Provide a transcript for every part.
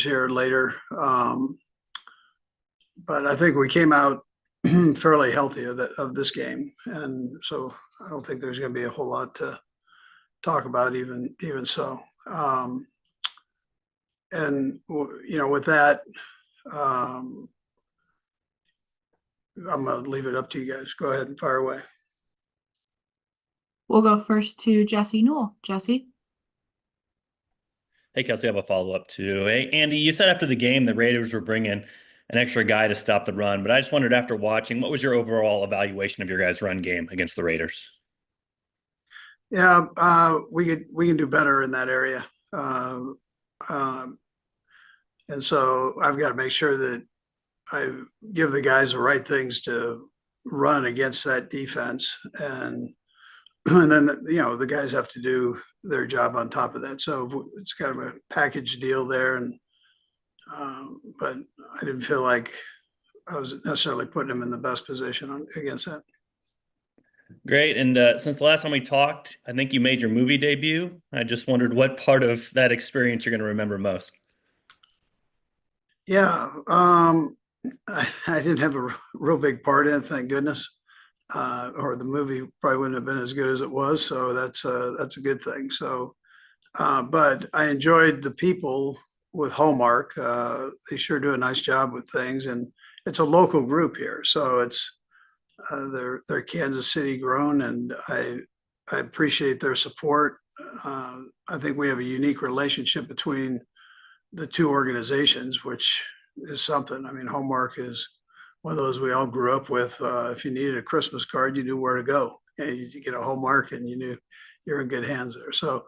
here later. But I think we came out fairly healthy of this game. And so I don't think there's going to be a whole lot to talk about even so. And, with that, I'm going to leave it up to you guys. Go ahead and fire away. We'll go first to Jesse Newell. Jesse? Hey, Kelsey, I have a follow-up too. Hey, Andy, you said after the game the Raiders were bringing an extra guy to stop the run, but I just wondered after watching, what was your overall evaluation of your guys' run game against the Raiders? Yeah, we can do better in that area. And so I've got to make sure that I give the guys the right things to run against that defense. And then, the guys have to do their job on top of that. So it's kind of a package deal there. And, but I didn't feel like I was necessarily putting them in the best position against that. Great. And since the last time we talked, I think you made your movie debut. I just wondered what part of that experience you're going to remember most. Yeah. I didn't have a real big part in it, thank goodness. Or the movie probably wouldn't have been as good as it was. So that's a good thing. So, but I enjoyed the people with Hallmark. They sure do a nice job with things, and it's a local group here. So it's, they're Kansas City grown, and I appreciate their support. I think we have a unique relationship between the two organizations, which is something. I mean, Hallmark is one of those we all grew up with. If you needed a Christmas card, you knew where to go. And you get a Hallmark, and you knew you're in good hands there. So,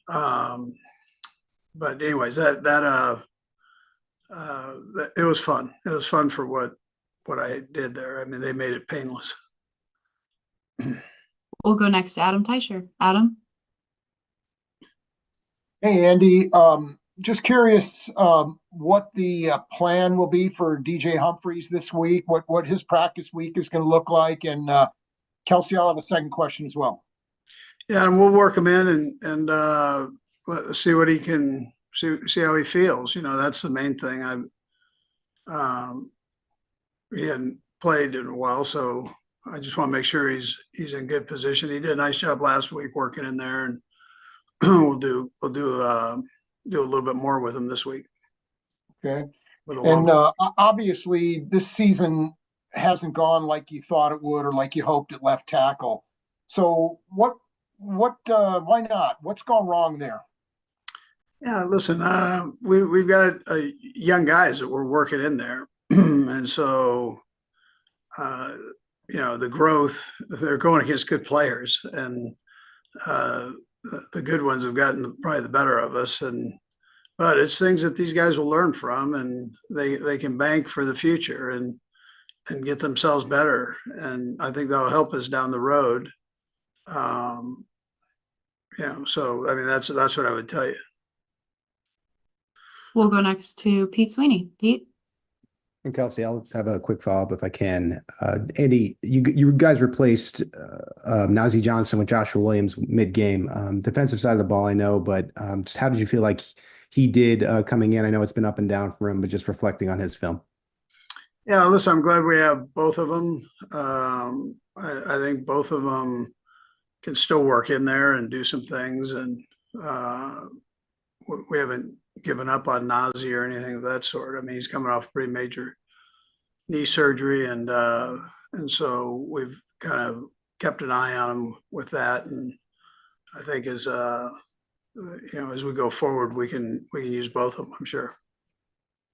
but anyways, that it was fun. It was fun for what I did there. I mean, they made it painless. We'll go next to Adam Teicher. Adam? Hey, Andy. Just curious what the plan will be for DJ Humphries this week, what his practice week is going to look like. And Kelsey, I'll have a second question as well. Yeah, and we'll work him in and let's see what he can see how he feels. That's the main thing. He hadn't played in a while, so I just want to make sure he's in good position. He did a nice job last week working in there, and we'll do a little bit more with him this week. Okay. And obviously this season hasn't gone like you thought it would or like you hoped at left tackle. So why not? What's gone wrong there? Yeah, listen, we've got young guys that we're working in there. And so, the growth, they're going against good players, and the good ones have gotten probably the better of us. But it's things that these guys will learn from, and they can bank for the future and get themselves better. And I think that'll help us down the road. So I mean, that's what I would tell you. We'll go next to Pete Sweeney. Pete? And Kelsey, I'll have a quick follow-up if I can. Andy, you guys replaced Nazeeh Johnson with Joshua Williams mid-game. Defensive side of the ball, I know, but just how did you feel like he did coming in? I know it's been up and down for him, but just reflecting on his film. Yeah, listen, I'm glad we have both of them. I think both of them can still work in there and do some things, and we haven't given up on Nazeeh or anything of that sort. I mean, he's coming off pretty major knee surgery, and so we've kind of kept an eye on him with that. And I think as we go forward, we can use both of them, I'm sure.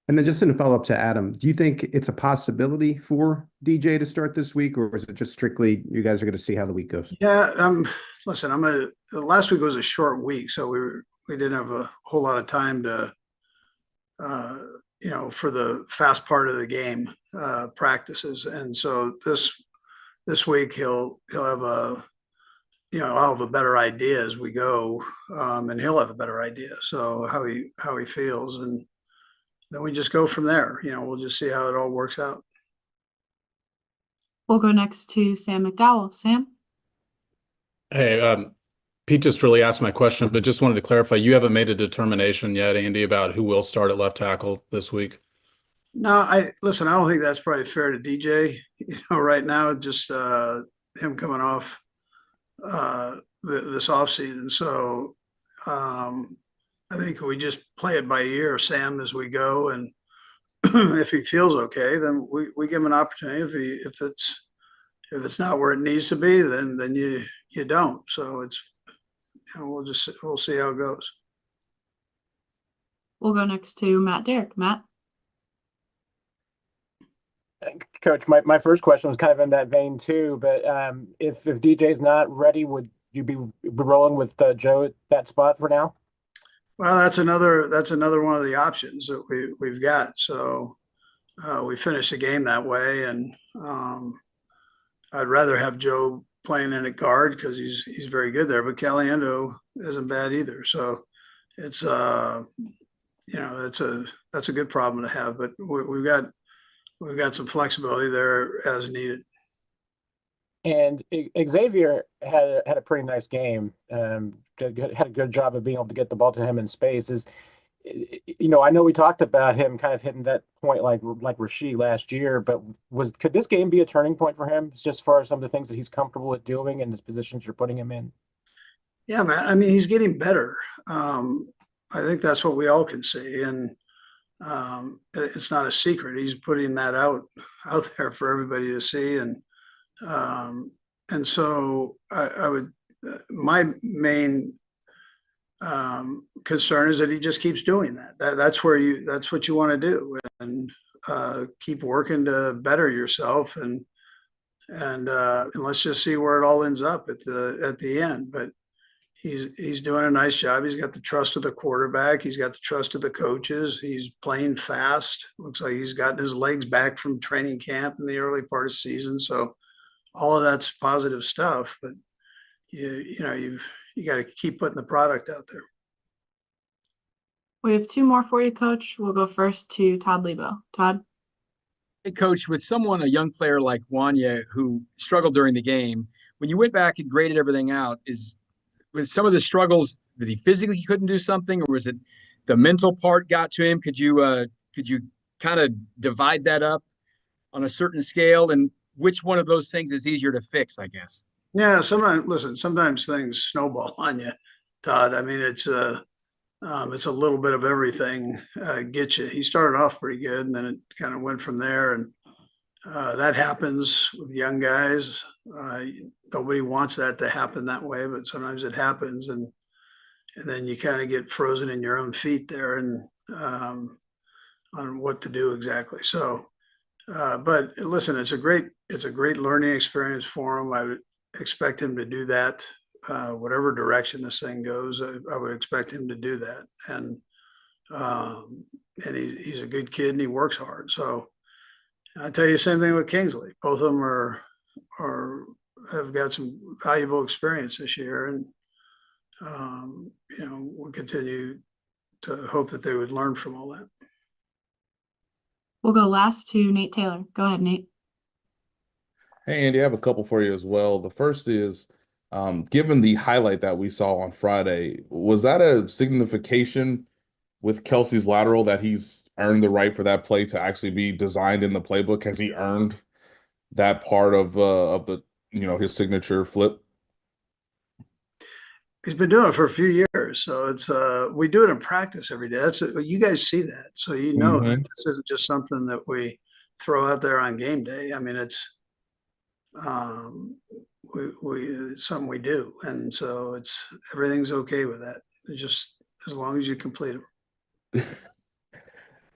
And then just in a follow-up to Adam, do you think it's a possibility for DJ to start this week, or is it just strictly you guys are going to see how the week goes? Yeah, listen, last week was a short week, so we didn't have a whole lot of time to, for the fast part of the game practices. And so this week he'll have I'll have a better idea as we go, and he'll have a better idea. So how he feels, and then we just go from there. We'll just see how it all works out. We'll go next to Sam McDowell. Sam? Hey, Pete just really asked my question, but just wanted to clarify, you haven't made a determination yet, Andy, about who will start at left tackle this week? No, listen, I don't think that's probably fair to DJ. Right now, just him coming off this offseason. So I think we just play it by ear, Sam, as we go. And if he feels okay, then we give him an opportunity. If it's not where it needs to be, then you don't. So it's, we'll see how it goes. We'll go next to Matt Derrick. Matt. Coach, my first question was kind of in that vein too, but if DJ's not ready, would you be rolling with Joe at that spot for now? Well, that's another one of the options that we've got. So we finished the game that way, and I'd rather have Joe playing in a guard because he's very good there. But Caliendo isn't bad either. So it's that's a good problem to have. But we've got some flexibility there as needed. And Xavier had a pretty nice game. Had a good job of being able to get the ball to him in space. I know we talked about him kind of hitting that point like Rasheed last year, but could this game be a turning point for him, just as far as some of the things that he's comfortable with doing and the positions you're putting him in? Yeah, man. I mean, he's getting better. I think that's what we all can see, and it's not a secret. He's putting that out there for everybody to see, and so I would. My main concern is that he just keeps doing that. That's what you want to do, and keep working to better yourself, and let's just see where it all ends up at the end. But he's doing a nice job. He's got the trust of the quarterback. He's got the trust of the coaches. He's playing fast. Looks like he's gotten his legs back from training camp in the early part of the season. So all of that's positive stuff. But you got to keep putting the product out there. We have two more for you, Coach. We'll go first to Todd Lebo. Todd. Hey, Coach, with a young player like Wanya who struggled during the game, when you went back and graded everything out, was some of the struggles that he physically couldn't do something, or was it the mental part got to him? Could you kind of divide that up on a certain scale, and which one of those things is easier to fix, I guess? Yeah, sometimes things snowball on you, Todd. I mean, it's a little bit of everything gets you. He started off pretty good, and then it kind of went from there. And that happens with young guys. Nobody wants that to happen that way, but sometimes it happens, and then you kind of get frozen in your own feet there, and on what to do exactly. So, but listen, it's a great learning experience for him. I would expect him to do that. Whatever direction this thing goes, I would expect him to do that. And he's a good kid and he works hard. So I tell you the same thing with Kingsley. Both of them have got some valuable experience this year, and we'll continue to hope that they would learn from all that. We'll go last to Nate Taylor. Go ahead, Nate. Hey, Andy, I have a couple for you as well. The first is, given the highlight that we saw on Friday, was that a signification with Kelsey's lateral that he's earned the right for that play to actually be designed in the playbook? Has he earned that part of the his signature flip? He's been doing it for a few years, so it's we do it in practice every day. You guys see that, so you know that this isn't just something that we throw out there on game day. I mean, it's it's something we do, and so everything's okay with that. It's just as long as you complete them.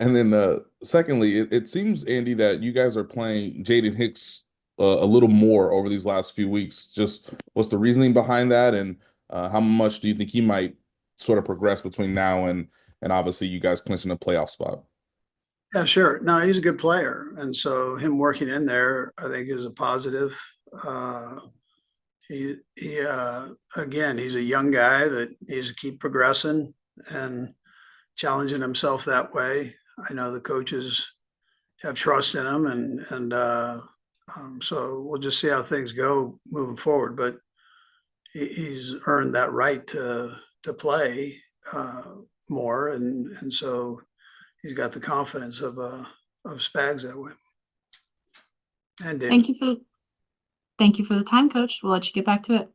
And then secondly, it seems, Andy, that you guys are playing Jaden Hicks a little more over these last few weeks. Just what's the reasoning behind that, and how much do you think he might sort of progress between now and obviously you guys clinching a playoff spot? Yeah, sure. No, he's a good player, and so him working in there, I think, is a positive. Again, he's a young guy that needs to keep progressing and challenging himself that way. I know the coaches have trust in him, and so we'll just see how things go moving forward. But he's earned that right to play more, and so he's got the confidence of Spags that way. And David. Thank you for the time, Coach. We'll let you get back to it.